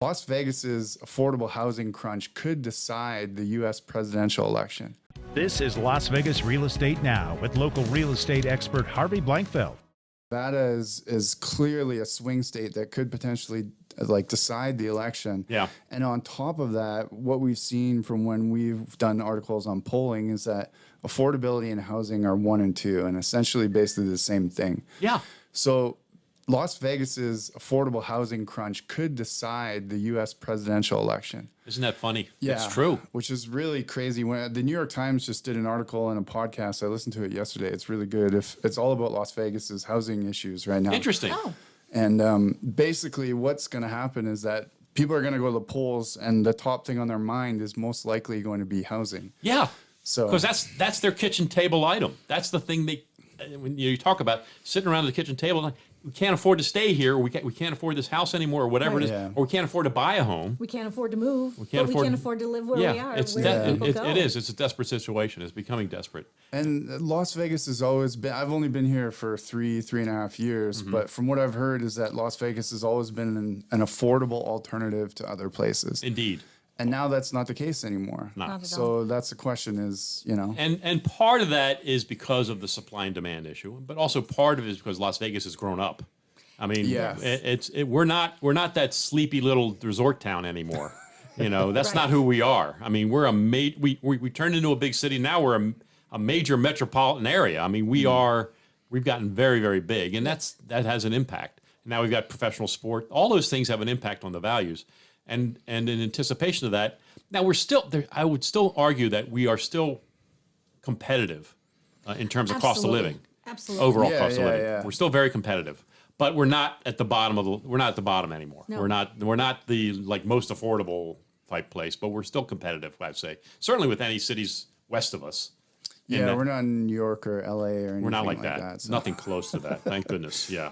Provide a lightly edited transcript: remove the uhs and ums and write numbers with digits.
Las Vegas's affordable housing crunch could decide the U.S. presidential election. This is Las Vegas Real Estate Now with local real estate expert Harvey Blankfeld. Nevada is clearly a swing state that could potentially decide the election. Yeah. And on top of that, what we've seen from when we've done articles on polling is that affordability and housing are 1 and 2, and essentially basically the same thing. Yeah. So Las Vegas's affordable housing crunch could decide the U.S. presidential election. Isn't that funny? Yeah, It's true. Which is really crazy. When the New York Times just did an article and a podcast, I listened to it yesterday. It's really good. It's all about Las Vegas's housing issues right now. Interesting. Oh, And basically, what's going to happen is that people are going to go to the polls, and the top thing on their mind is most likely going to be housing. Yeah. So Because that's their kitchen table item. That's the thing when you talk about sitting around the kitchen table, like, we can't afford to stay here, or we can't afford this house anymore, or whatever Right. it is, Yeah. or we can't afford to buy a home. we can't afford to move, can't but we afford- can't afford to live where Yeah, we are. it's Where do people go? it is. It's a desperate situation. It's becoming desperate. And Las Vegas has always been, I've only been here for three and a half years, but from what I've heard is that Las Vegas has always been an affordable alternative to other places. Indeed. And now that's not the case anymore. Not. Not at all. So that's the question is, And part of that is because of the supply and demand issue, but also part of it is because Las Vegas has grown up. I mean, Yes. we're not that sleepy little resort town anymore. That's not who we are. I mean, we're we turned into a big city. Now we're a major metropolitan area. I mean, we've gotten very, very big, and that has an impact. Now we've got professional sport. All those things have an impact on the values. And in anticipation of that, now we're still there. I would still argue that we are still competitive in terms of cost of Absolutely. living. Absolutely. Overall Yeah, cost of yeah, living. yeah. We're still very competitive, but we're not at the bottom we're not at the bottom anymore. No. We're not the most affordable type place, but we're still competitive, I'd say. Certainly with any cities west of us. Yeah, we're not in New York or LA or anything We're not like that. so. Nothing close to that. Thank goodness. Yeah.